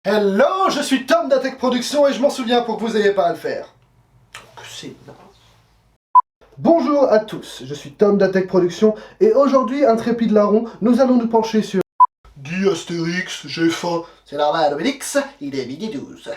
Hello, je suis Tom d'Atech Productions et je m'en souviens pour que vous n'ayez pas à le faire. C'est Bonjour à tous, je suis Tom d'Atech Productions et aujourd'hui, intrépide larron, nous allons nous pencher sur... Dis Astérix, j'ai faim. C'est normal, Obélix, il est midi 12.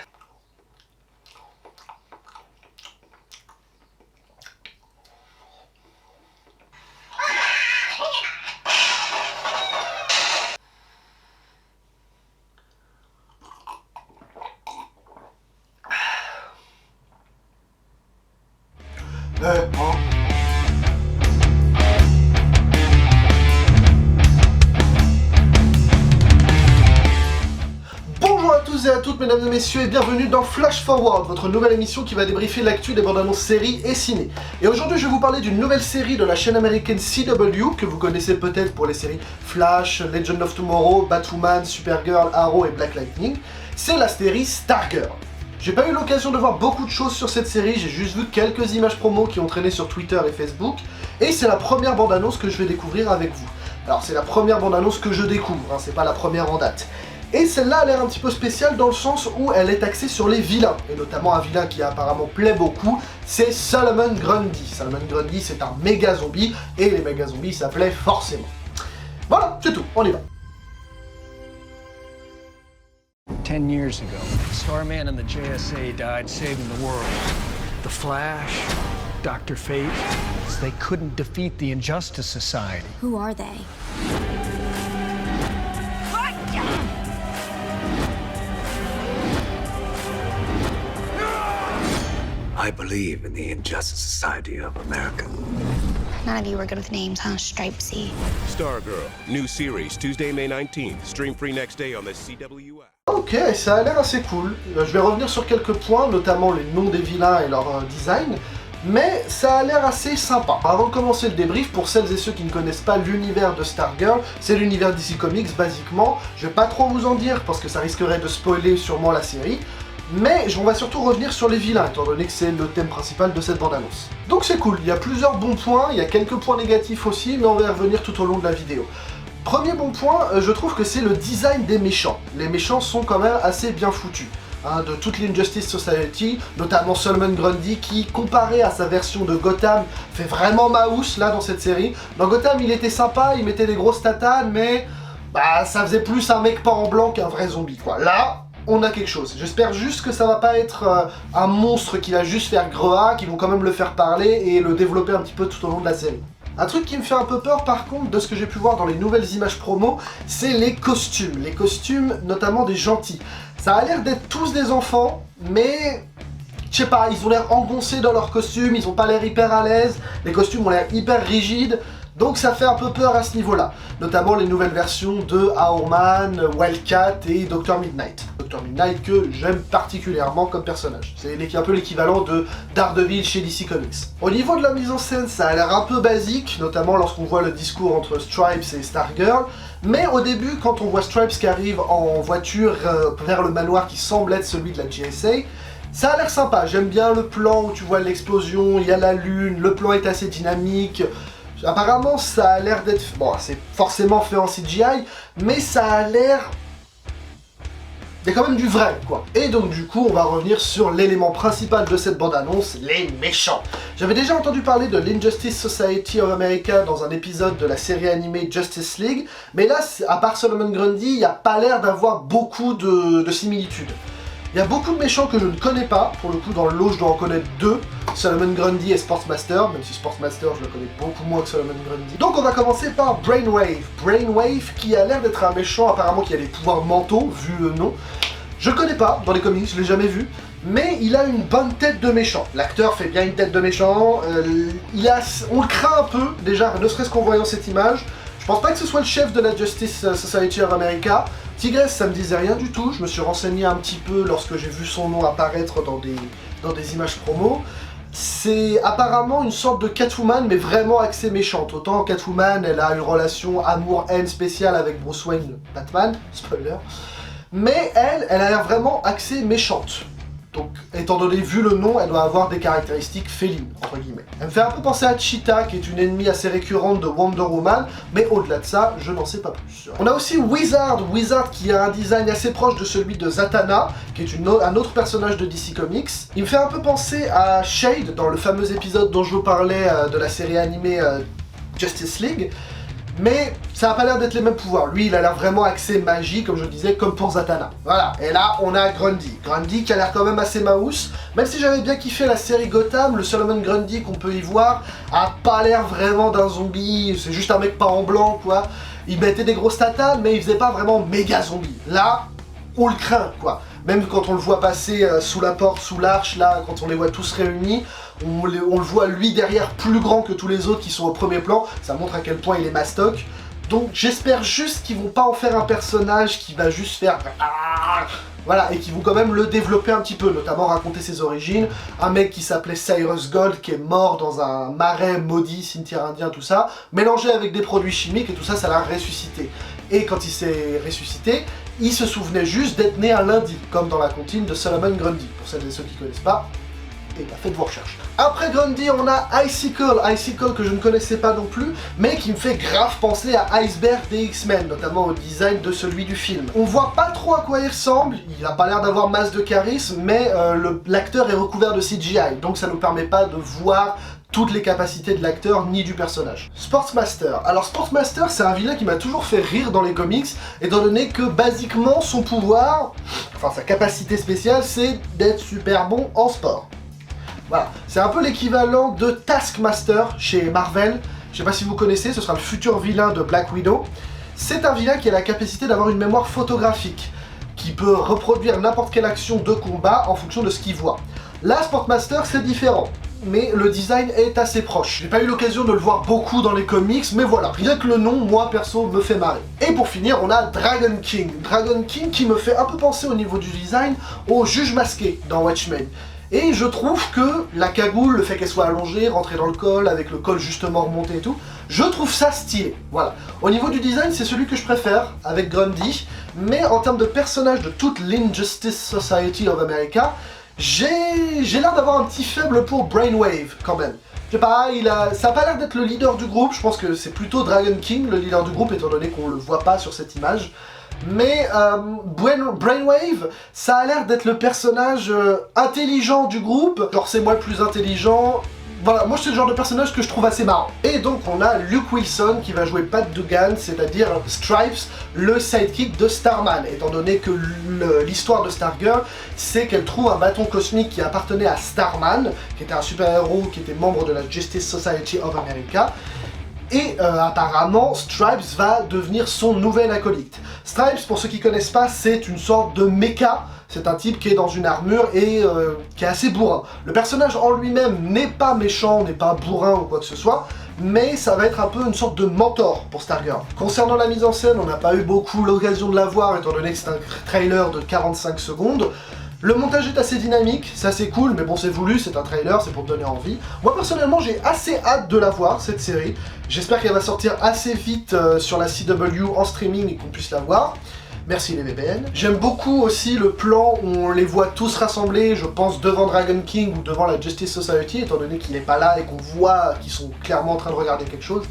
Bonjour à tous et à toutes, mesdames et messieurs, et bienvenue dans Flash Forward, votre nouvelle émission qui va débriefer l'actu des bandes annonces séries et ciné. Et aujourd'hui, je vais vous parler d'une nouvelle série de la chaîne américaine CW, que vous connaissez peut-être pour les séries Flash, Legend of Tomorrow, Batwoman, Supergirl, Arrow et Black Lightning. C'est la série Stargirl. J'ai pas eu l'occasion de voir beaucoup de choses sur cette série, j'ai juste vu quelques images promo qui ont traîné sur Twitter et Facebook, et c'est la première bande-annonce que je vais découvrir avec vous. Alors c'est la première bande-annonce que je découvre, hein, c'est pas la première en date. Et celle-là a l'air un petit peu spéciale dans le sens où elle est axée sur les vilains, et notamment un vilain qui apparemment plaît beaucoup, c'est Solomon Grundy. Solomon Grundy c'est un méga zombie, et les méga zombies ça plaît forcément. Voilà, c'est tout, on y va. 10 years ago, Starman and the JSA died saving the world. The Flash, Dr. Fate, they couldn't defeat the Injustice Society. Who are they? I believe in the Injustice Society of America. None of you were good with names, huh? Stripesy. Stargirl, new series, Tuesday, May 19th. Stream free next day on the CW app. Ok, ça a l'air assez cool. Je vais revenir sur quelques points, notamment les noms des vilains et leur design, mais ça a l'air assez sympa. Avant de commencer le débrief, pour celles et ceux qui ne connaissent pas l'univers de Stargirl, c'est l'univers DC Comics basiquement. Je vais pas trop vous en dire parce que ça risquerait de spoiler sûrement la série. Mais on va surtout revenir sur les vilains, étant donné que c'est le thème principal de cette bande-annonce. Donc c'est cool, il y a plusieurs bons points, il y a quelques points négatifs aussi, mais on va y revenir tout au long de la vidéo. Premier bon point, je trouve que c'est le design des méchants. Les méchants sont quand même assez bien foutus. Hein, de toute l'Injustice Society, notamment Solomon Grundy, qui, comparé à sa version de Gotham, fait vraiment maousse là dans cette série. Dans Gotham, il était sympa, il mettait des grosses tatanes, mais bah ça faisait plus un mec pas en blanc qu'un vrai zombie, quoi. Là, on a quelque chose. J'espère juste que ça va pas être un monstre qui va juste faire Great, qu'ils vont quand même le faire parler et le développer un petit peu tout au long de la série. Un truc qui me fait un peu peur par contre, de ce que j'ai pu voir dans les nouvelles images promo, c'est les costumes. Les costumes, notamment des gentils. Ça a l'air d'être tous des enfants, mais... je sais pas, ils ont l'air engoncés dans leurs costumes, ils ont pas l'air hyper à l'aise, les costumes ont l'air hyper rigides, donc ça fait un peu peur à ce niveau-là. Notamment les nouvelles versions de Hourman, Wildcat et Dr. Midnight. Dr. Midnight que j'aime particulièrement comme personnage. C'est un peu l'équivalent de Daredevil chez DC Comics. Au niveau de la mise en scène, ça a l'air un peu basique, notamment lorsqu'on voit le discours entre Stripes et Stargirl. Mais au début, quand on voit Stripes qui arrive en voiture vers le manoir qui semble être celui de la GSA, ça a l'air sympa. J'aime bien le plan où tu vois l'explosion, il y a la lune, le plan est assez dynamique. Apparemment, ça a l'air d'être... bon, c'est forcément fait en CGI, mais ça a l'air... il y a quand même du vrai, quoi. Et donc, du coup, on va revenir sur l'élément principal de cette bande-annonce, les méchants. J'avais déjà entendu parler de l'Injustice Society of America dans un épisode de la série animée Justice League, mais là, à part Solomon Grundy, il n'y a pas l'air d'avoir beaucoup de similitudes. Il y a beaucoup de méchants que je ne connais pas, pour le coup dans le lot je dois en connaître deux, Solomon Grundy et Sportsmaster, même si Sportsmaster je le connais beaucoup moins que Solomon Grundy. Donc on va commencer par Brainwave. Brainwave qui a l'air d'être un méchant apparemment qui a des pouvoirs mentaux, vu le nom. Je le connais pas dans les comics, je l'ai jamais vu, mais il a une bonne tête de méchant. L'acteur fait bien une tête de méchant, on le craint un peu déjà, ne serait-ce qu'en voyant cette image. Je pense pas que ce soit le chef de la Justice Society of America. Tigress, ça me disait rien du tout, je me suis renseigné un petit peu lorsque j'ai vu son nom apparaître dans des images promo. C'est apparemment une sorte de Catwoman, mais vraiment axée méchante. Autant Catwoman, elle a une relation amour-haine spéciale avec Bruce Wayne, Batman, spoiler. Mais elle a l'air vraiment axée méchante. Donc, étant donné, vu le nom, elle doit avoir des caractéristiques félines, entre guillemets. Elle me fait un peu penser à Cheetah, qui est une ennemie assez récurrente de Wonder Woman, mais au-delà de ça, je n'en sais pas plus. On a aussi Wizard qui a un design assez proche de celui de Zatanna, qui est un autre personnage de DC Comics. Il me fait un peu penser à Shade, dans le fameux épisode dont je vous parlais de la série animée Justice League. Mais ça n'a pas l'air d'être les mêmes pouvoirs. Lui, il a l'air vraiment axé magie, comme je disais, comme pour Zatanna. Voilà, et là, on a Grundy. Grundy qui a l'air quand même assez mouse. Même si j'avais bien kiffé la série Gotham, le Solomon Grundy qu'on peut y voir a pas l'air vraiment d'un zombie. C'est juste un mec pas en blanc, quoi. Il mettait des grosses tatanes, mais il faisait pas vraiment méga zombie. Là, on le craint, quoi. Même quand on le voit passer sous la porte, sous l'arche, là, quand on les voit tous réunis, on le voit lui derrière plus grand que tous les autres qui sont au premier plan, ça montre à quel point il est mastoc. Donc j'espère juste qu'ils vont pas en faire un personnage qui va juste faire... Voilà, et qu'ils vont quand même le développer un petit peu, notamment raconter ses origines. Un mec qui s'appelait Cyrus Gold, qui est mort dans un marais maudit, cimetière indien, tout ça, mélangé avec des produits chimiques, et tout ça, ça l'a ressuscité. Et quand il s'est ressuscité, il se souvenait juste d'être né un lundi, comme dans la comptine de Solomon Grundy. Pour celles et ceux qui ne connaissent pas, et bah faites vos recherches. Après Grundy, on a Icicle que je ne connaissais pas non plus, mais qui me fait grave penser à Iceberg des X-Men, notamment au design de celui du film. On voit pas trop à quoi il ressemble, il a pas l'air d'avoir masse de charisme, mais l'acteur est recouvert de CGI, donc ça nous permet pas de voir toutes les capacités de l'acteur ni du personnage. Sportsmaster. Alors Sportsmaster, c'est un vilain qui m'a toujours fait rire dans les comics, étant donné que basiquement son pouvoir, enfin sa capacité spéciale, c'est d'être super bon en sport. Voilà, c'est un peu l'équivalent de Taskmaster chez Marvel. Je sais pas si vous connaissez, ce sera le futur vilain de Black Widow. C'est un vilain qui a la capacité d'avoir une mémoire photographique, qui peut reproduire n'importe quelle action de combat en fonction de ce qu'il voit. Là, Sportsmaster, c'est différent, mais le design est assez proche. J'ai pas eu l'occasion de le voir beaucoup dans les comics, mais voilà, rien que le nom, moi perso, me fait marrer. Et pour finir, on a Dragon King. Dragon King qui me fait un peu penser au niveau du design au juge masqué dans Watchmen. Et je trouve que la cagoule, le fait qu'elle soit allongée, rentrée dans le col, avec le col justement remonté et tout, je trouve ça stylé, voilà. Au niveau du design, c'est celui que je préfère, avec Grundy, mais en termes de personnage de toute l'Injustice Society of America, j'ai l'air d'avoir un petit faible pour Brainwave, quand même. Je sais pas, ça a pas l'air d'être le leader du groupe, je pense que c'est plutôt Dragon King, le leader du groupe, étant donné qu'on le voit pas sur cette image. Mais Brainwave, ça a l'air d'être le personnage intelligent du groupe, genre c'est moi le plus intelligent. Voilà, moi c'est le genre de personnage que je trouve assez marrant. Et donc on a Luke Wilson qui va jouer Pat Dugan, c'est-à-dire Stripes, le sidekick de Starman, étant donné que l'histoire de Stargirl, c'est qu'elle trouve un bâton cosmique qui appartenait à Starman, qui était un super-héros, qui était membre de la Justice Society of America. Et apparemment, Stripes va devenir son nouvel acolyte. Stripes, pour ceux qui connaissent pas, c'est une sorte de mecha. C'est un type qui est dans une armure et qui est assez bourrin. Le personnage en lui-même n'est pas méchant, n'est pas bourrin ou quoi que ce soit, mais ça va être un peu une sorte de mentor pour Stargirl. Concernant la mise en scène, on n'a pas eu beaucoup l'occasion de la voir, étant donné que c'est un trailer de 45 secondes. Le montage est assez dynamique, c'est assez cool, mais bon c'est voulu, c'est un trailer, c'est pour te donner envie. Moi personnellement j'ai assez hâte de la voir, cette série. J'espère qu'elle va sortir assez vite sur la CW en streaming et qu'on puisse la voir. Merci les VPN. J'aime beaucoup aussi le plan où on les voit tous rassemblés, je pense devant Dragon King ou devant la Justice Society, étant donné qu'il n'est pas là et qu'on voit qu'ils sont clairement en train de regarder quelque chose.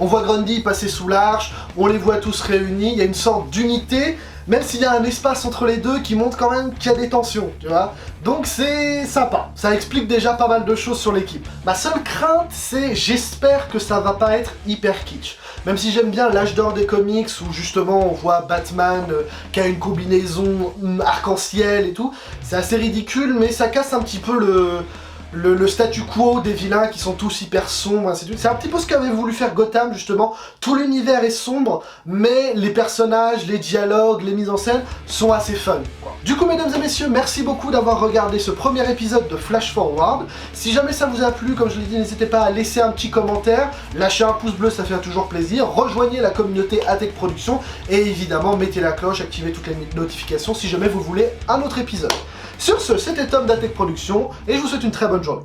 On voit Grundy passer sous l'arche, on les voit tous réunis, il y a une sorte d'unité, même s'il y a un espace entre les deux qui montre quand même qu'il y a des tensions, tu vois. Donc c'est sympa, ça explique déjà pas mal de choses sur l'équipe. Ma seule crainte, c'est j'espère que ça va pas être hyper kitsch. Même si j'aime bien l'âge d'or des comics où justement on voit Batman qui a une combinaison arc-en-ciel et tout, c'est assez ridicule mais ça casse un petit peu le statu quo des vilains qui sont tous hyper sombres, ainsi de suite. C'est un petit peu ce qu'avait voulu faire Gotham, justement. Tout l'univers est sombre, mais les personnages, les dialogues, les mises en scène sont assez fun, quoi. Du coup, mesdames et messieurs, merci beaucoup d'avoir regardé ce premier épisode de Flash Forward. Si jamais ça vous a plu, comme je l'ai dit, n'hésitez pas à laisser un petit commentaire, lâcher un pouce bleu, ça fait toujours plaisir, rejoignez la communauté Atech Production, et évidemment, mettez la cloche, activez toutes les notifications si jamais vous voulez un autre épisode. Sur ce, c'était Tom d'Atech Production, et je vous souhaite une très bonne journée.